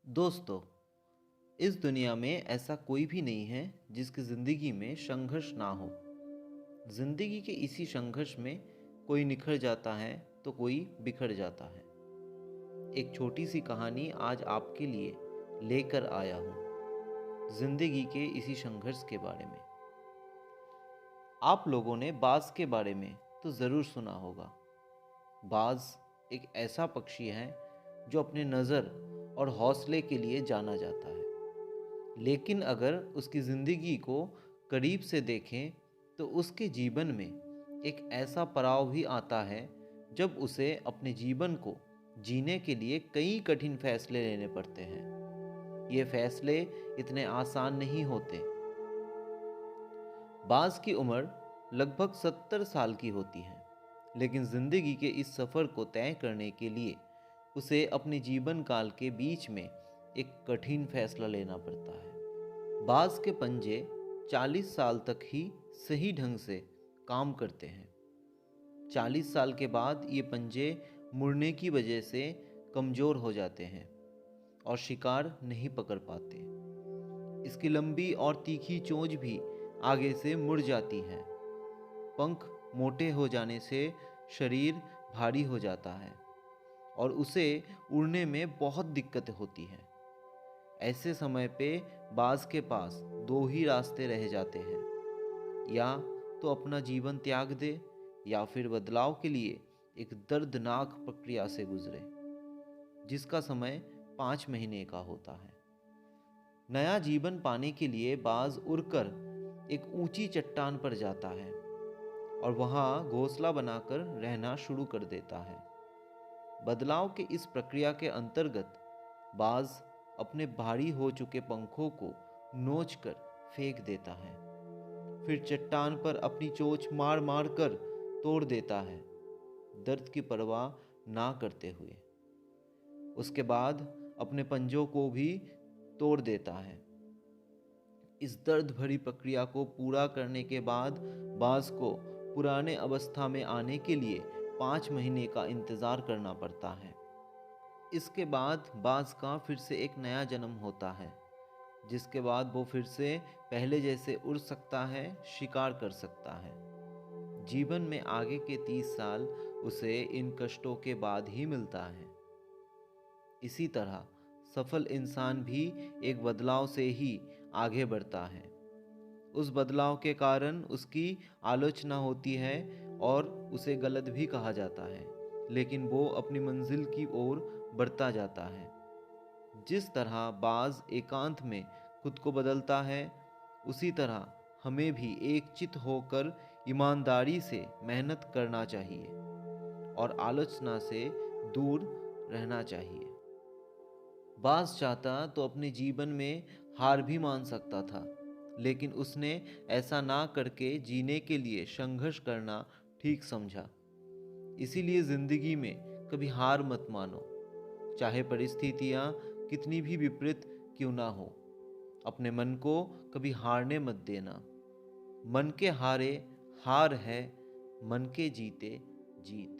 दोस्तों, इस दुनिया में ऐसा कोई भी नहीं है जिसकी ज़िंदगी में संघर्ष ना हो। ज़िंदगी के इसी संघर्ष में कोई निखर जाता है तो कोई बिखर जाता है। एक छोटी सी कहानी आज आपके लिए लेकर आया हूँ, ज़िंदगी के इसी संघर्ष के बारे में। आप लोगों ने बाज़ के बारे में तो ज़रूर सुना होगा। बाज़ एक ऐसा पक्षी है जो अपने नज़र और हौसले के लिए जाना जाता है। लेकिन अगर उसकी ज़िंदगी को करीब से देखें तो उसके जीवन में एक ऐसा पड़ाव भी आता है जब उसे अपने जीवन को जीने के लिए कई कठिन फैसले लेने पड़ते हैं। ये फैसले इतने आसान नहीं होते। बाज़ की उम्र लगभग 70 साल की होती है, लेकिन ज़िंदगी के इस सफ़र को तय करने के लिए उसे अपने जीवन काल के बीच में एक कठिन फैसला लेना पड़ता है। बाज़ के पंजे 40 साल तक ही सही ढंग से काम करते हैं। 40 साल के बाद ये पंजे मुड़ने की वजह से कमज़ोर हो जाते हैं और शिकार नहीं पकड़ पाते। इसकी लंबी और तीखी चोंच भी आगे से मुड़ जाती है। पंख मोटे हो जाने से शरीर भारी हो जाता है और उसे उड़ने में बहुत दिक्कत होती है। ऐसे समय पे बाज़ के पास दो ही रास्ते रह जाते हैं, या तो अपना जीवन त्याग दे या फिर बदलाव के लिए एक दर्दनाक प्रक्रिया से गुजरे, जिसका समय 5 महीने का होता है। नया जीवन पाने के लिए बाज़ उड़कर एक ऊंची चट्टान पर जाता है और वहां घोंसला बनाकर रहना शुरू कर देता है। बदलाव के इस प्रक्रिया के अंतर्गत बाज़ अपने भारी हो चुके पंखों को नोच कर फेंक देता है, फिर चट्टान पर अपनी चोंच मार मार कर तोड़ देता है, दर्द की परवाह ना करते हुए। उसके बाद अपने पंजों को भी तोड़ देता है। इस दर्द भरी प्रक्रिया को पूरा करने के बाद बाज़ को पुराने अवस्था में आने के लिए 5 महीने का इंतज़ार करना पड़ता है। इसके बाद बाज़ का फिर से एक नया जन्म होता है, जिसके बाद वो फिर से पहले जैसे उड़ सकता है, शिकार कर सकता है। जीवन में आगे के 30 साल उसे इन कष्टों के बाद ही मिलता है। इसी तरह सफल इंसान भी एक बदलाव से ही आगे बढ़ता है। उस बदलाव के कारण उसकी आलोचना होती है और उसे गलत भी कहा जाता है, लेकिन वो अपनी मंजिल की ओर बढ़ता जाता है। जिस तरह बाज़ एकांत में खुद को बदलता है, उसी तरह हमें भी एक चित होकर ईमानदारी से मेहनत करना चाहिए और आलोचना से दूर रहना चाहिए। बाज़ चाहता तो अपने जीवन में हार भी मान सकता था, लेकिन उसने ऐसा ना करके जीने के लिए संघर्ष करना ठीक समझा। इसीलिए ज़िंदगी में कभी हार मत मानो, चाहे परिस्थितियाँ कितनी भी विपरीत क्यों ना हो। अपने मन को कभी हारने मत देना। मन के हारे हार है, मन के जीते जीत।